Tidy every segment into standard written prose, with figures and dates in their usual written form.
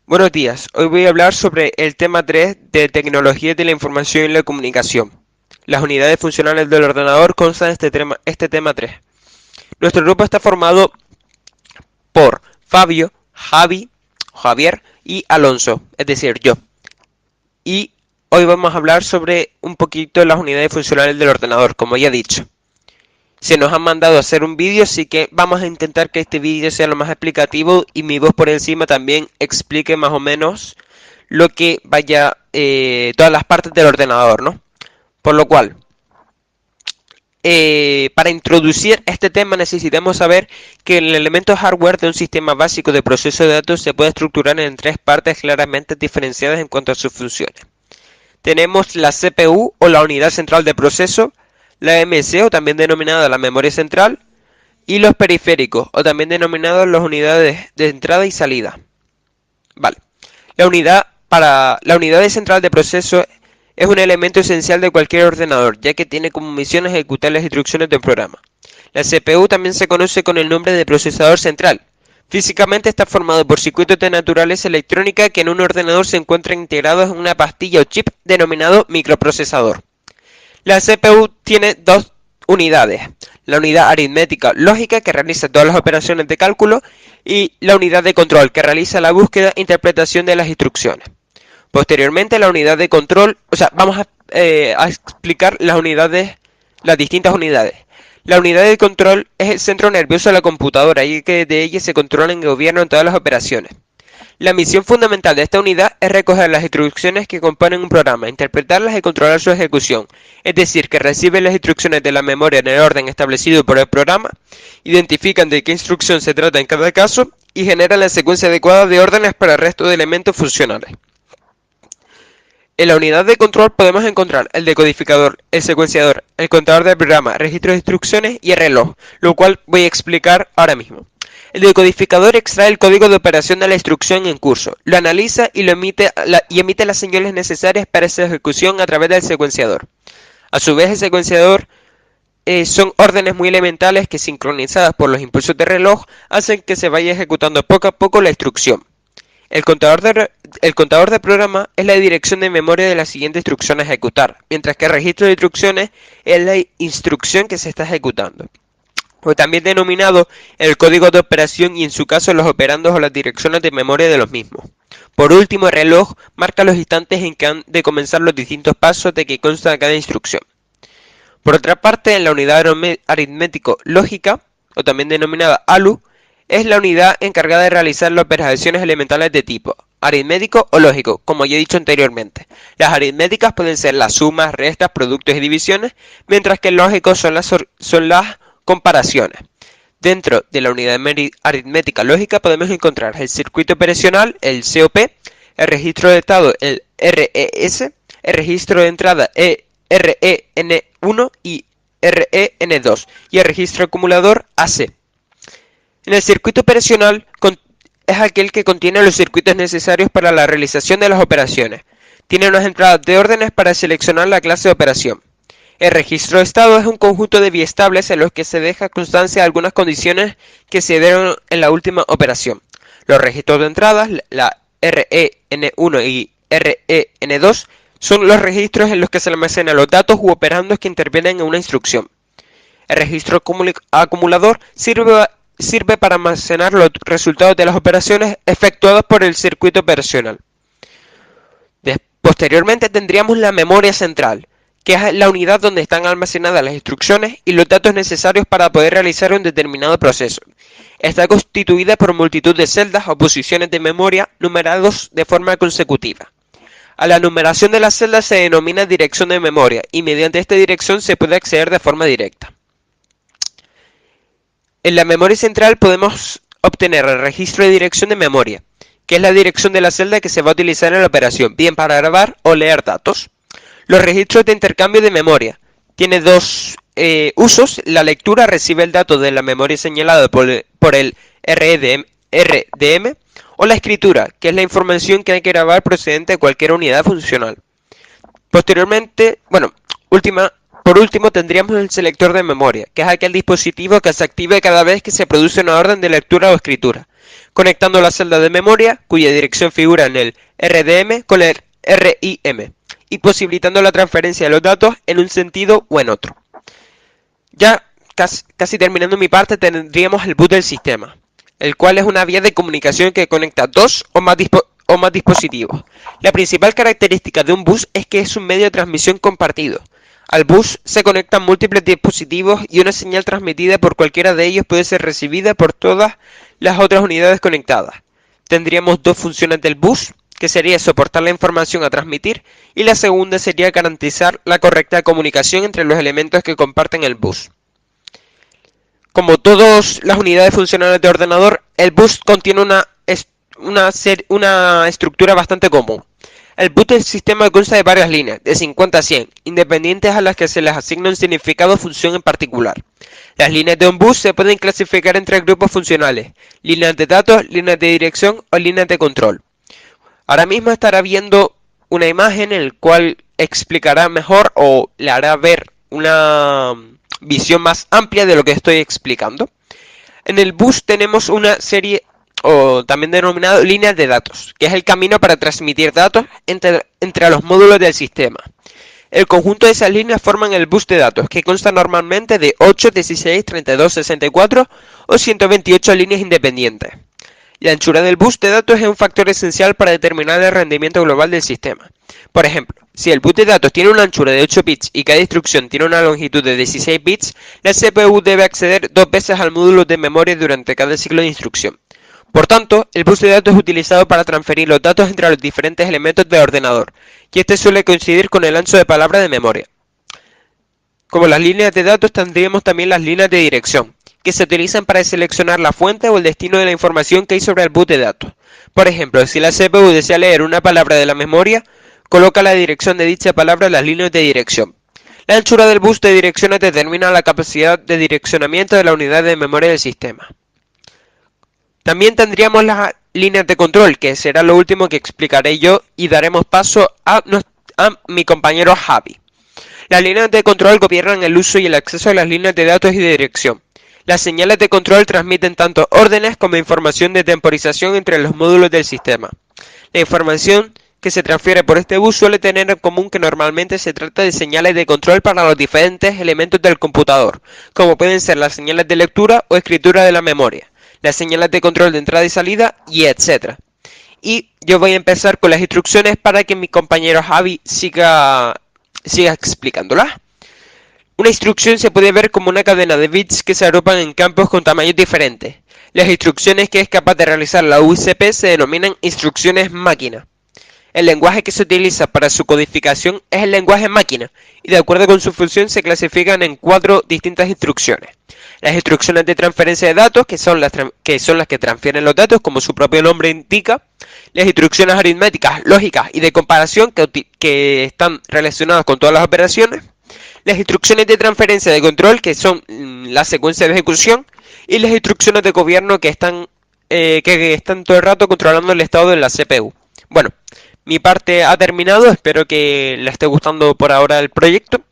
Buenos días, hoy voy a hablar sobre el tema 3 de Tecnologías de la Información y la Comunicación. Las unidades funcionales del ordenador constan de este tema 3. Nuestro grupo está formado por Fabio, Javier y Alonso, es decir, yo. Y hoy vamos a hablar sobre un poquito las unidades funcionales del ordenador, como ya he dicho. Se nos han mandado a hacer un vídeo, así que vamos a intentar que este vídeo sea lo más explicativo y mi voz por encima también explique más o menos lo que vaya, todas las partes del ordenador, ¿no? Por lo cual, para introducir este tema necesitamos saber que el elemento hardware de un sistema básico de proceso de datos se puede estructurar en tres partes claramente diferenciadas en cuanto a sus funciones. Tenemos la CPU o la unidad central de proceso, la MC o también denominada la memoria central, y los periféricos o también denominados las unidades de entrada y salida. Vale. La unidad de central de proceso es un elemento esencial de cualquier ordenador, ya que tiene como misión ejecutar las instrucciones del programa. La CPU también se conoce con el nombre de procesador central. Físicamente está formado por circuitos de naturaleza electrónica que en un ordenador se encuentran integrados en una pastilla o chip denominado microprocesador. La CPU tiene dos unidades, la unidad aritmética lógica que realiza todas las operaciones de cálculo y la unidad de control que realiza la búsqueda e interpretación de las instrucciones. Posteriormente la unidad de control, vamos a explicar las distintas unidades. La unidad de control es el centro nervioso de la computadora y que de ella se controlan y gobiernan todas las operaciones. La misión fundamental de esta unidad es recoger las instrucciones que componen un programa, interpretarlas y controlar su ejecución, es decir, que recibe las instrucciones de la memoria en el orden establecido por el programa, identifican de qué instrucción se trata en cada caso y generan la secuencia adecuada de órdenes para el resto de elementos funcionales. En la unidad de control podemos encontrar el decodificador, el secuenciador, el contador de programa, registro de instrucciones y el reloj, lo cual voy a explicar ahora mismo. El decodificador extrae el código de operación de la instrucción en curso, lo analiza y emite las señales necesarias para esa ejecución a través del secuenciador. A su vez, el secuenciador son órdenes muy elementales que, sincronizadas por los impulsos de reloj, hacen que se vaya ejecutando poco a poco la instrucción. El contador de programa es la dirección de memoria de la siguiente instrucción a ejecutar, mientras que el registro de instrucciones es la instrucción que se está ejecutando, o también denominado el código de operación y en su caso los operandos o las direcciones de memoria de los mismos. Por último, el reloj marca los instantes en que han de comenzar los distintos pasos de que consta cada instrucción. Por otra parte, en la unidad aritmético-lógica, o también denominada ALU, es la unidad encargada de realizar las operaciones elementales de tipo aritmético o lógico, como ya he dicho anteriormente. Las aritméticas pueden ser las sumas, restas, productos y divisiones, mientras que el lógico son las comparaciones. Dentro de la unidad aritmética lógica podemos encontrar el circuito operacional, el COP, el registro de estado, el RES, el registro de entrada, REN1 y REN2, y el registro acumulador, AC. En el circuito operacional es aquel que contiene los circuitos necesarios para la realización de las operaciones. Tiene unas entradas de órdenes para seleccionar la clase de operación. El registro de estado es un conjunto de biestables en los que se deja constancia de algunas condiciones que se dieron en la última operación. Los registros de entradas, la REN1 y REN2, son los registros en los que se almacenan los datos u operandos que intervienen en una instrucción. El registro acumulador sirve para almacenar los resultados de las operaciones efectuadas por el circuito operacional. Posteriormente tendríamos la memoria central, que es la unidad donde están almacenadas las instrucciones y los datos necesarios para poder realizar un determinado proceso. Está constituida por multitud de celdas o posiciones de memoria numerados de forma consecutiva. A la numeración de las celdas se denomina dirección de memoria y mediante esta dirección se puede acceder de forma directa. En la memoria central podemos obtener el registro de dirección de memoria, que es la dirección de la celda que se va a utilizar en la operación, bien para grabar o leer datos. Los registros de intercambio de memoria. Tiene dos usos. La lectura recibe el dato de la memoria señalada por el RDM, o la escritura, que es la información que hay que grabar procedente de cualquier unidad funcional. Posteriormente, por último tendríamos el selector de memoria, que es aquel dispositivo que se activa cada vez que se produce una orden de lectura o escritura. conectando la celda de memoria, cuya dirección figura en el RDM, con el RIM, y posibilitando la transferencia de los datos en un sentido o en otro. Ya casi terminando mi parte, tendríamos el boot del sistema, el cual es una vía de comunicación que conecta dos o más dispositivos. La principal característica de un bus es que es un medio de transmisión compartido. Al bus se conectan múltiples dispositivos y una señal transmitida por cualquiera de ellos puede ser recibida por todas las otras unidades conectadas. Tendríamos dos funciones del bus, que sería soportar la información a transmitir, y la segunda sería garantizar la correcta comunicación entre los elementos que comparten el bus. Como todas las unidades funcionales de ordenador, el bus contiene una estructura bastante común. El boot del sistema consta de varias líneas, de 50 a 100, independientes a las que se les asigna un significado o función en particular. Las líneas de un bus se pueden clasificar en tres grupos funcionales: líneas de datos, líneas de dirección o líneas de control. Ahora mismo estará viendo una imagen en la cual explicará mejor o le hará ver una visión más amplia de lo que estoy explicando. En el bus tenemos una serie, o también denominado líneas de datos, que es el camino para transmitir datos entre los módulos del sistema. El conjunto de esas líneas forman el bus de datos, que consta normalmente de 8, 16, 32, 64 o 128 líneas independientes. La anchura del bus de datos es un factor esencial para determinar el rendimiento global del sistema. Por ejemplo, si el bus de datos tiene una anchura de 8 bits y cada instrucción tiene una longitud de 16 bits, la CPU debe acceder 2 veces al módulo de memoria durante cada ciclo de instrucción. Por tanto, el bus de datos es utilizado para transferir los datos entre los diferentes elementos del ordenador, y este suele coincidir con el ancho de palabra de memoria. Como las líneas de datos, tendríamos también las líneas de dirección, que se utilizan para seleccionar la fuente o el destino de la información que hay sobre el bus de datos. Por ejemplo, si la CPU desea leer una palabra de la memoria, coloca la dirección de dicha palabra en las líneas de dirección. La anchura del bus de direcciones determina la capacidad de direccionamiento de la unidad de memoria del sistema. También tendríamos las líneas de control, que será lo último que explicaré yo, y daremos paso a mi compañero Javi. Las líneas de control gobiernan el uso y el acceso a las líneas de datos y de dirección. Las señales de control transmiten tanto órdenes como información de temporización entre los módulos del sistema. La información que se transfiere por este bus suele tener en común que normalmente se trata de señales de control para los diferentes elementos del computador, como pueden ser las señales de lectura o escritura de la memoria, las señales de control de entrada y salida, y etc. Y yo voy a empezar con las instrucciones para que mi compañero Javi siga explicándolas. Una instrucción se puede ver como una cadena de bits que se agrupan en campos con tamaños diferentes. Las instrucciones que es capaz de realizar la UCP se denominan instrucciones máquina. El lenguaje que se utiliza para su codificación es el lenguaje máquina, y de acuerdo con su función se clasifican en 4 distintas instrucciones. Las instrucciones de transferencia de datos, que son las que transfieren los datos, como su propio nombre indica. Las instrucciones aritméticas, lógicas y de comparación, que están relacionadas con todas las operaciones. Las instrucciones de transferencia de control, que son la secuencia de ejecución. Y las instrucciones de gobierno, que están todo el rato controlando el estado de la CPU. Bueno, mi parte ha terminado, espero que le esté gustando por ahora el proyecto.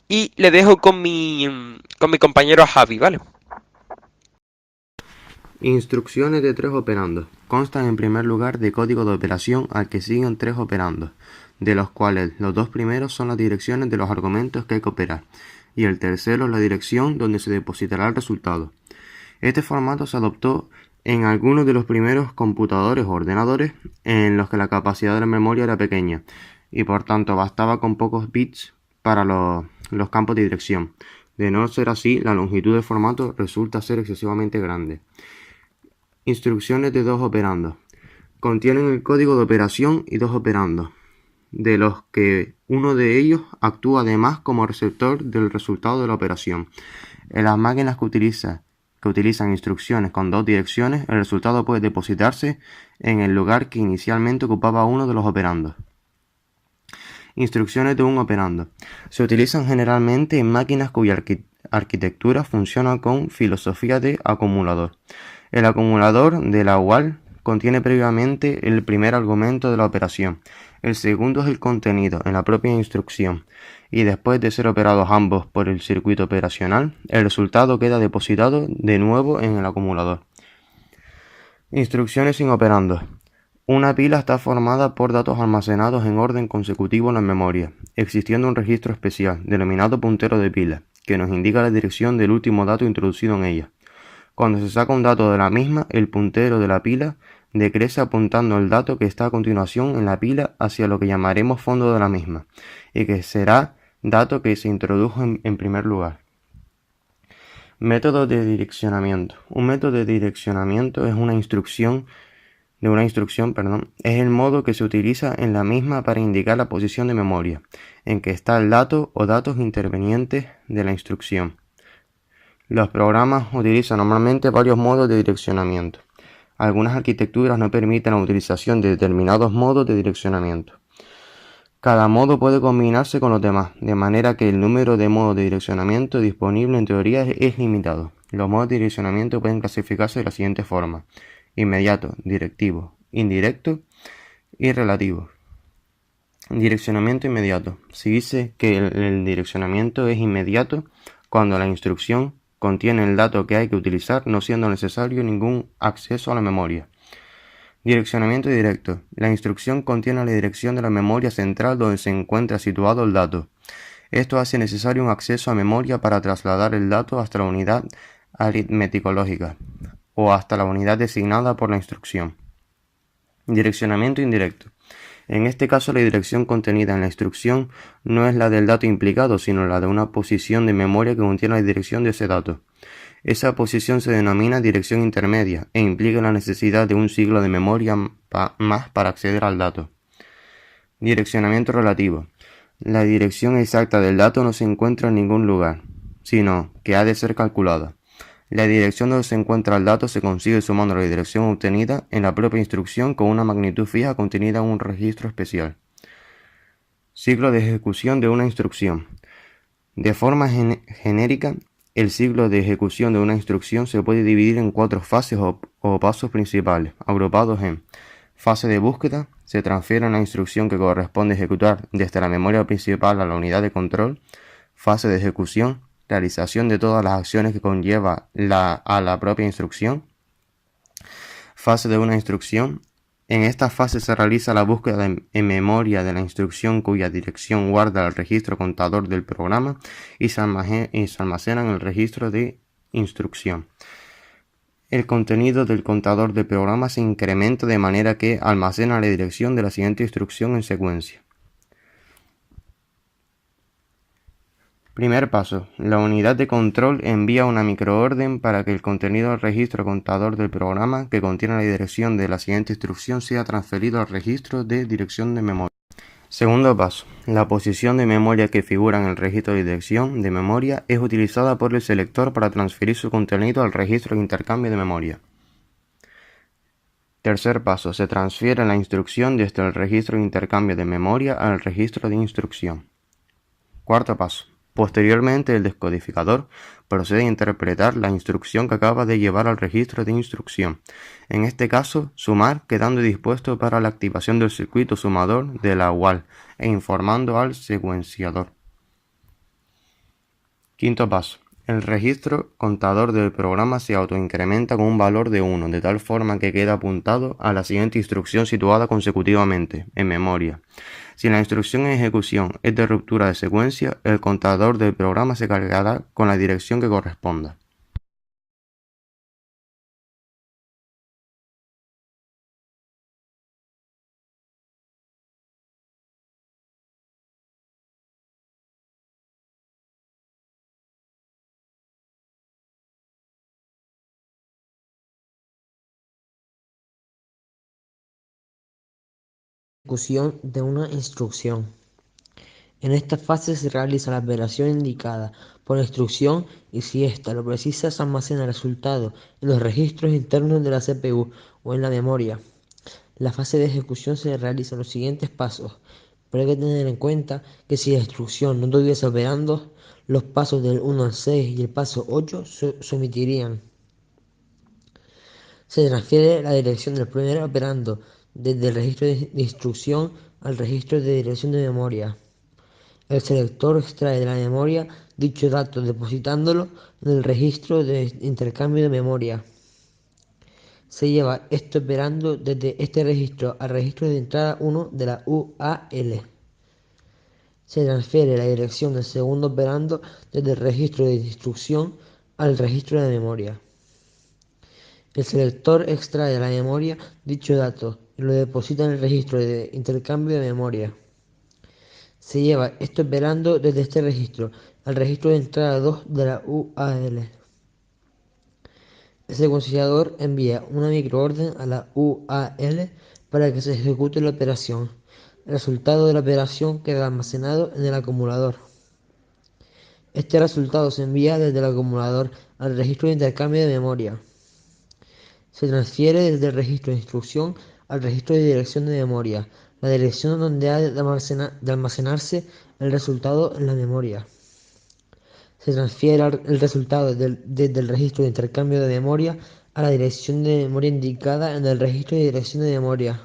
Y le dejo con mi compañero Javi, ¿vale? Instrucciones de 3 operandos. Constan en primer lugar de código de operación al que siguen 3 operandos, de los cuales los 2 primeros son las direcciones de los argumentos que hay que operar, y el tercero la dirección donde se depositará el resultado. Este formato se adoptó en algunos de los primeros computadores o ordenadores en los que la capacidad de la memoria era pequeña, y por tanto bastaba con pocos bits para los campos de dirección. De no ser así, la longitud del formato resulta ser excesivamente grande. Instrucciones de 2 operandos. Contienen el código de operación y 2 operandos, de los que uno de ellos actúa además como receptor del resultado de la operación. En las máquinas que utilizan instrucciones con 2 direcciones, el resultado puede depositarse en el lugar que inicialmente ocupaba uno de los operandos. Instrucciones de un operando. Se utilizan generalmente en máquinas cuya arquitectura funciona con filosofía de acumulador. El acumulador de la UAL contiene previamente el primer argumento de la operación. El segundo es el contenido en la propia instrucción, y después de ser operados ambos por el circuito operacional, el resultado queda depositado de nuevo en el acumulador. Instrucciones sin operandos. Una pila está formada por datos almacenados en orden consecutivo en la memoria, existiendo un registro especial, denominado puntero de pila, que nos indica la dirección del último dato introducido en ella. Cuando se saca un dato de la misma, el puntero de la pila decrece apuntando el dato que está a continuación en la pila hacia lo que llamaremos fondo de la misma, y que será dato que se introdujo en primer lugar. Método de direccionamiento. Un método de direccionamiento es una instrucción, es el modo que se utiliza en la misma para indicar la posición de memoria, en que está el dato o datos intervenientes de la instrucción. Los programas utilizan normalmente varios modos de direccionamiento. Algunas arquitecturas no permiten la utilización de determinados modos de direccionamiento. Cada modo puede combinarse con los demás, de manera que el número de modos de direccionamiento disponible en teoría es limitado. Los modos de direccionamiento pueden clasificarse de la siguiente forma: inmediato, directivo, indirecto y relativo. Direccionamiento inmediato. Se dice que el direccionamiento es inmediato cuando la instrucción contiene el dato que hay que utilizar, no siendo necesario ningún acceso a la memoria. Direccionamiento directo. La instrucción contiene la dirección de la memoria central donde se encuentra situado el dato. Esto hace necesario un acceso a memoria para trasladar el dato hasta la unidad aritmético-lógica o hasta la unidad designada por la instrucción. Direccionamiento indirecto. En este caso, la dirección contenida en la instrucción no es la del dato implicado, sino la de una posición de memoria que contiene la dirección de ese dato. Esa posición se denomina dirección intermedia e implica la necesidad de un siglo de memoria más para acceder al dato. Direccionamiento relativo. La dirección exacta del dato no se encuentra en ningún lugar, sino que ha de ser calculada. La dirección donde se encuentra el dato se consigue sumando la dirección obtenida en la propia instrucción con una magnitud fija contenida en un registro especial. Ciclo de ejecución de una instrucción. De forma genérica, el ciclo de ejecución de una instrucción se puede dividir en 4 fases o pasos principales, agrupados en: fase de búsqueda, se transfiere la instrucción que corresponde ejecutar desde la memoria principal a la unidad de control. Fase de ejecución, realización de todas las acciones que conlleva a la propia instrucción. Fase de una instrucción. En esta fase se realiza la búsqueda en memoria de la instrucción cuya dirección guarda el registro contador del programa y se almacena en el registro de instrucción. El contenido del contador del programa se incrementa de manera que almacena la dirección de la siguiente instrucción en secuencia. Primer paso. La unidad de control envía una microorden para que el contenido del registro contador del programa que contiene la dirección de la siguiente instrucción sea transferido al registro de dirección de memoria. Segundo paso. La posición de memoria que figura en el registro de dirección de memoria es utilizada por el selector para transferir su contenido al registro de intercambio de memoria. Tercer paso. Se transfiere la instrucción desde el registro de intercambio de memoria al registro de instrucción. Cuarto paso. Posteriormente, el descodificador procede a interpretar la instrucción que acaba de llevar al registro de instrucción, en este caso, sumar, quedando dispuesto para la activación del circuito sumador de la UAL e informando al secuenciador. Quinto paso. El registro contador del programa se autoincrementa con un valor de 1, de tal forma que queda apuntado a la siguiente instrucción situada consecutivamente, en memoria. Si la instrucción en ejecución es de ruptura de secuencia, el contador del programa se cargará con la dirección que corresponda. Ejecución de una instrucción. En esta fase se realiza la operación indicada por la instrucción y si ésta lo precisa se almacena el resultado en los registros internos de la CPU o en la memoria. La fase de ejecución se realiza en los siguientes pasos, pero hay que tener en cuenta que si la instrucción no tuviese operandos, los pasos del 1 al 6 y el paso 8 se omitirían. Se transfiere la dirección del primer operando desde el registro de instrucción al registro de dirección de memoria. El selector extrae de la memoria dicho dato depositándolo en el registro de intercambio de memoria. Se lleva esto operando desde este registro al registro de entrada 1 de la UAL. Se transfiere la dirección del segundo operando desde el registro de instrucción al registro de memoria. El selector extrae de la memoria dicho dato y lo deposita en el registro de intercambio de memoria. Se lleva esto operando desde este registro al registro de entrada 2 de la UAL. El secuenciador envía una microorden a la UAL para que se ejecute la operación. El resultado de la operación queda almacenado en el acumulador. Este resultado se envía desde el acumulador al registro de intercambio de memoria. Se transfiere desde el registro de instrucción al registro de dirección de memoria, la dirección donde ha de almacenarse el resultado en la memoria. Se transfiere el resultado desde el registro de intercambio de memoria a la dirección de memoria indicada en el registro de dirección de memoria.